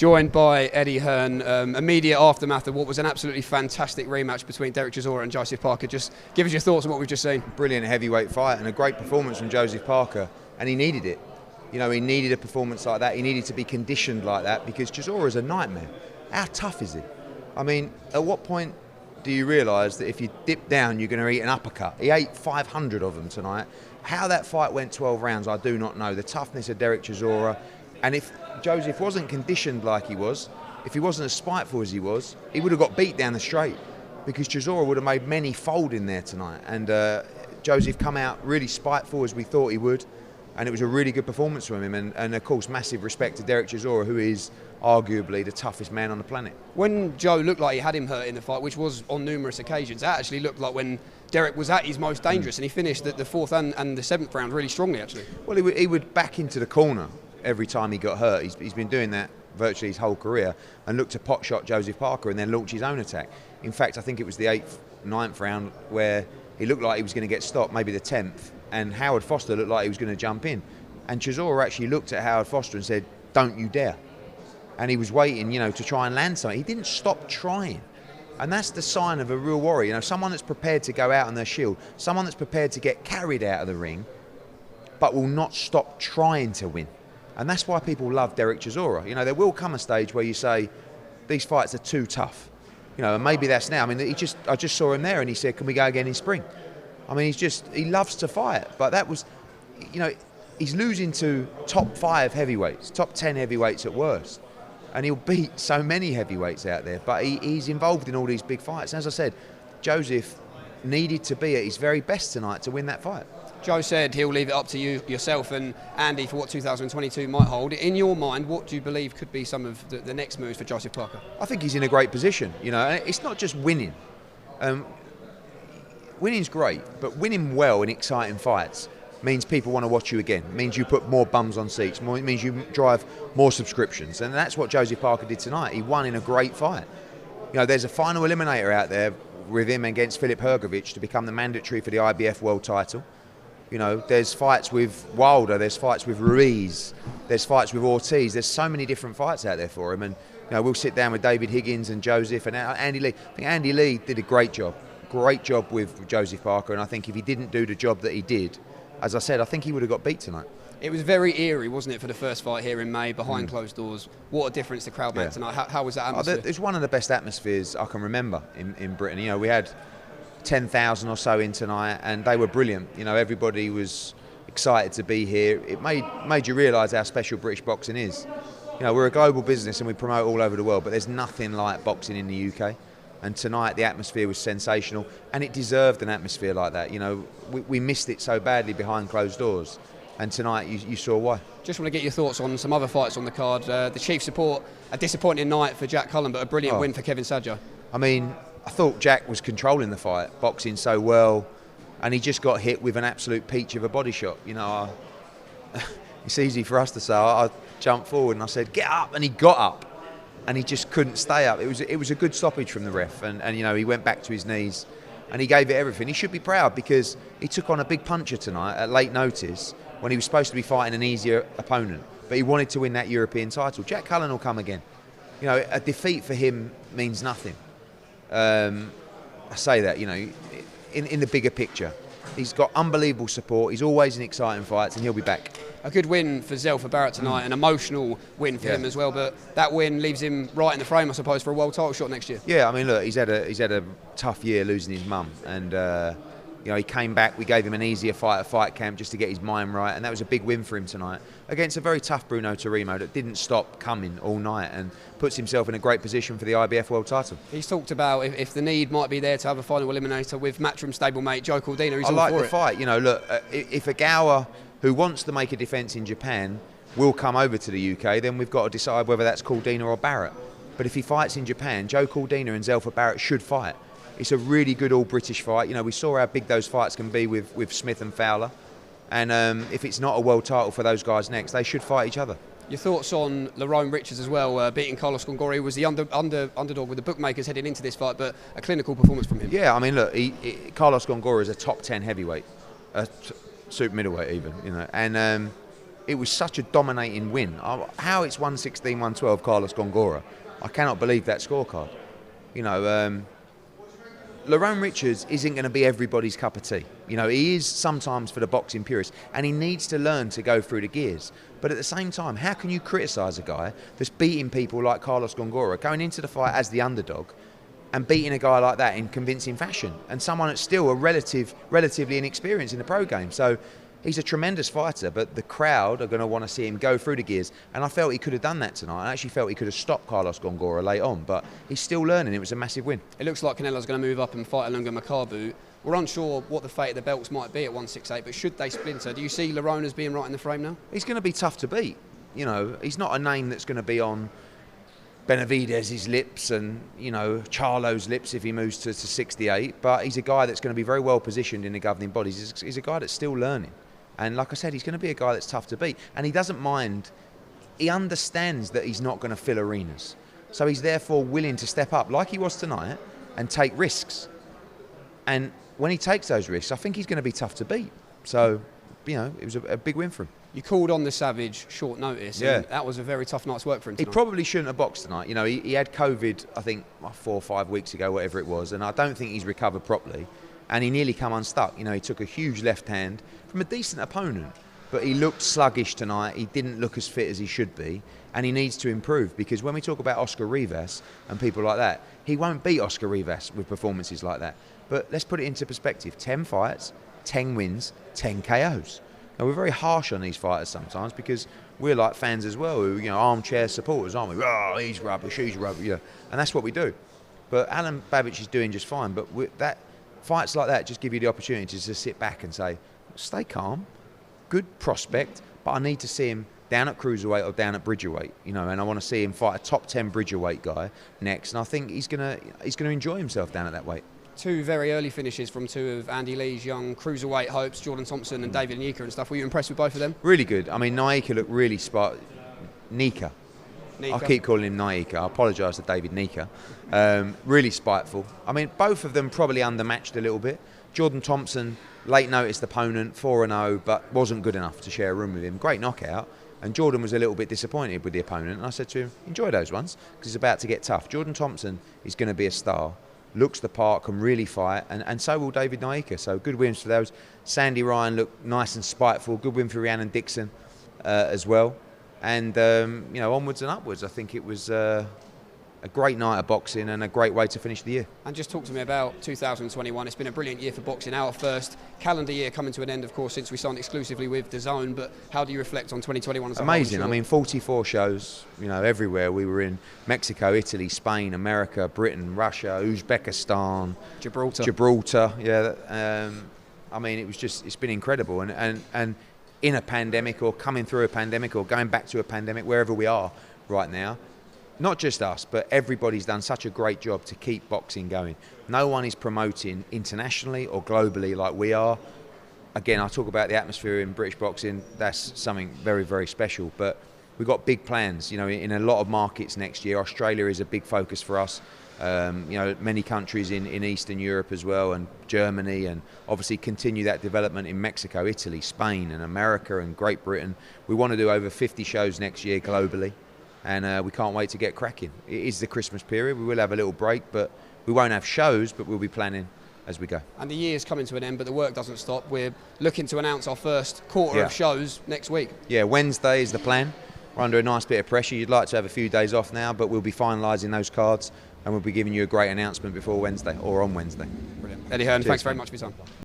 Joined by Eddie Hearn, immediate aftermath of what was an absolutely fantastic rematch between Derek Chisora and Joseph Parker. Just give us your thoughts on what we've just seen. Brilliant heavyweight fight and a great performance from Joseph Parker, and he needed it. You know, he needed a performance like that. He needed to be conditioned like that because Chisora is a nightmare. How tough is he? I mean, at what point do you realise that if you dip down, you're going to eat an uppercut? He ate 500 of them tonight. How that fight went 12 rounds, I do not know. The toughness of Derek Chisora. And if Joseph wasn't conditioned like he was, if he wasn't as spiteful as he was, he would have got beat down the straight because Chisora would have made many fold in there tonight. And Joseph come out really spiteful as we thought he would, and it was a really good performance from him. And of course, massive respect to Derek Chisora, who is arguably the toughest man on the planet. When Joe looked like he had him hurt in the fight, which was on numerous occasions, that actually looked like when Derek was at his most dangerous, and he finished the fourth and the seventh round really strongly, actually. Well, he would back into the corner every time he got hurt. He's been doing that virtually his whole career, and looked to pot shot Joseph Parker and then launch his own attack. In fact, I think it was the 8th, 9th round where he looked like he was going to get stopped, maybe the 10th, and Howard Foster looked like he was going to jump in. And Chisora actually looked at Howard Foster and said, "Don't you dare." And he was waiting, to try and land something. He didn't stop trying. And that's the sign of a real warrior. Someone that's prepared to go out on their shield, someone that's prepared to get carried out of the ring, but will not stop trying to win. And that's why people love Derek Chisora. There will come a stage where you say, these fights are too tough. And maybe that's now. I mean, I just saw him there and he said, "Can we go again in spring?" I mean, he loves to fight. But that was, he's losing to top 5 heavyweights, top 10 heavyweights at worst. And he'll beat so many heavyweights out there. But he's involved in all these big fights. And as I said, Joseph needed to be at his very best tonight to win that fight. Joe said he'll leave it up to yourself and Andy for what 2022 might hold. In your mind, what do you believe could be some of the next moves for Joseph Parker? I think he's in a great position. And it's not just winning. Winning's great, but winning well in exciting fights means people want to watch you again. It means you put more bums on seats. It means you drive more subscriptions. And that's what Joseph Parker did tonight. He won in a great fight. There's a final eliminator out there with him against Filip Hrgovic to become the mandatory for the IBF world title. There's fights with Wilder, there's fights with Ruiz, there's fights with Ortiz. There's so many different fights out there for him. And we'll sit down with David Higgins and Joseph and Andy Lee. I think Andy Lee did a great job with Joseph Parker. And I think if he didn't do the job that he did, as I said, I think he would have got beat tonight. It was very eerie, wasn't it, for the first fight here in May, behind closed doors? What a difference the crowd made tonight. How was that atmosphere? It's one of the best atmospheres I can remember in Britain. We had 10,000 or so in tonight, and they were brilliant. Everybody was excited to be here. It made you realise how special British boxing is. We're a global business and we promote all over the world, but there's nothing like boxing in the UK. And tonight the atmosphere was sensational, and it deserved an atmosphere like that. We missed it so badly behind closed doors, and tonight you saw why. Just want to get your thoughts on some other fights on the card. The Chief support, a disappointing night for Jack Cullen, but a brilliant win for Kevin Sadger. I mean, I thought Jack was controlling the fight, boxing so well, and he just got hit with an absolute peach of a body shot. It's easy for us to say. I jumped forward and I said, "Get up," and he got up, and he just couldn't stay up. It was a good stoppage from the ref, and he went back to his knees, and he gave it everything. He should be proud because he took on a big puncher tonight at late notice when he was supposed to be fighting an easier opponent, but he wanted to win that European title. Jack Cullen will come again. A defeat for him means nothing. I say that, in the bigger picture. He's got unbelievable support. He's always in exciting fights, and he'll be back. A good win for Zelfer Barrett tonight, an emotional win for him as well. But that win leaves him right in the frame, I suppose, for a world title shot next year. Yeah, I mean, look, he's had a tough year losing his mum, and he came back. We gave him an easier fight at fight camp just to get his mind right, and that was a big win for him tonight against a very tough Bruno Tarimo that didn't stop coming all night and puts himself in a great position for the IBF world title. He's talked about if the need might be there to have a final eliminator with Matchroom stablemate Joe Cordina. He's I all like for the fight. Look, if a Gower who wants to make a defence in Japan will come over to the UK, then we've got to decide whether that's Cordina or Barrett. But if he fights in Japan, Joe Cordina and Zelfer Barrett should fight. It's a really good all-British fight. We saw how big those fights can be with Smith and Fowler. And if it's not a world title for those guys next, they should fight each other. Your thoughts on Lerrone Richards as well, beating Carlos Gongori, was the underdog with the bookmakers heading into this fight, but a clinical performance from him. Yeah, I mean, look, Carlos Gongori is a top 10 heavyweight, super middleweight even, and it was such a dominating win. How it's 116, 112 Carlos Gongora, I cannot believe that scorecard. You know, Lerrone Richards isn't going to be everybody's cup of tea. You know, he is sometimes for the boxing purists, and he needs to learn to go through the gears. But at the same time, how can you criticise a guy that's beating people like Carlos Gongora, going into the fight as the underdog, and beating a guy like that in convincing fashion, and someone that's still a relatively inexperienced in the pro game? So he's a tremendous fighter, but the crowd are going to want to see him go through the gears, and I felt he could have done that tonight. I actually felt he could have stopped Carlos Gongora late on, but he's still learning. It was a massive win. It looks like Canelo's going to move up and fight Ilunga Makabu. We're unsure what the fate of the belts might be at 168, but should they splinter, do you see Lerrone as being right in the frame now? He's going to be tough to beat. You know, he's not a name that's going to be on Benavidez's lips and, you know, Charlo's lips if he moves to 68, but he's a guy that's going to be very well positioned in the governing bodies. He's a guy that's still learning. And like I said, he's going to be a guy that's tough to beat. And he doesn't mind, he understands that he's not going to fill arenas. So he's therefore willing to step up, like he was tonight, and take risks. And when he takes those risks, I think he's going to be tough to beat. So, you know, it was a big win for him. You called on the Savage short notice, and that was a very tough night's work for him tonight. He probably shouldn't have boxed tonight. You know, he had COVID, I think, 4 or 5 weeks ago, whatever it was, and I don't think he's recovered properly. And he nearly come unstuck. You know, he took a huge left hand from a decent opponent, but he looked sluggish tonight. He didn't look as fit as he should be, and he needs to improve, because when we talk about Oscar Rivas and people like that, he won't beat Oscar Rivas with performances like that. But let's put it into perspective. 10 fights, 10 wins, 10 KOs. Now, we're very harsh on these fighters sometimes, because we're like fans as well, who, you know, armchair supporters, aren't we? Oh, he's rubbish, yeah. And that's what we do. But Alen Babic is doing just fine, but fights like that just give you the opportunity to just sit back and say, stay calm, good prospect, but I need to see him down at cruiserweight or down at bridgerweight, you know, and I want to see him fight a top 10 bridgerweight guy next, and I think he's gonna enjoy himself down at that weight. 2 very early finishes from 2 of Andy Lee's young cruiserweight hopes, Jordan Thompson and David Nika and stuff. Were you impressed with both of them? Really good. I mean, Nika looked really Nika. I keep calling him Nika. I apologise to David Nika. Really spiteful. I mean, both of them probably undermatched a little bit. Jordan Thompson, late noticed opponent, 4-0, but wasn't good enough to share a room with him. Great knockout. And Jordan was a little bit disappointed with the opponent. And I said to him, enjoy those ones, because it's about to get tough. Jordan Thompson is going to be a star. Looks the part, can really fight, and so will David Nika. So good wins for those. Sandy Ryan looked nice and spiteful. Good win for Rhiannon Dixon as well. And, you know, onwards and upwards. I think it was a great night of boxing and a great way to finish the year. And just talk to me about 2021. It's been a brilliant year for boxing. Our first calendar year coming to an end, of course, since we signed exclusively with DAZN. But how do you reflect on 2021 as a whole? Amazing. I mean, 44 shows, you know, everywhere. We were in Mexico, Italy, Spain, America, Britain, Russia, Uzbekistan, Gibraltar. Yeah. I mean, it's been incredible. And in a pandemic, or coming through a pandemic, or going back to a pandemic, wherever we are right now, not just us, but everybody's done such a great job to keep boxing going. No one is promoting internationally or globally like we are. Again, I talk about the atmosphere in British boxing. That's something very, very special. But we've got big plans, you know, in a lot of markets next year. Australia is a big focus for us. You know, many countries in Eastern Europe as well, and Germany, and obviously continue that development in Mexico, Italy, Spain, and America, and Great Britain. We want to do over 50 shows next year globally. And we can't wait to get cracking. It is the Christmas period. We will have a little break, but we won't have shows, but we'll be planning as we go. And the year's coming to an end, but the work doesn't stop. We're looking to announce our first quarter of shows next week. Yeah, Wednesday is the plan. We're under a nice bit of pressure. You'd like to have a few days off now, but we'll be finalising those cards, and we'll be giving you a great announcement before Wednesday, or on Wednesday. Brilliant. Eddie Hearn, thanks very much for your time.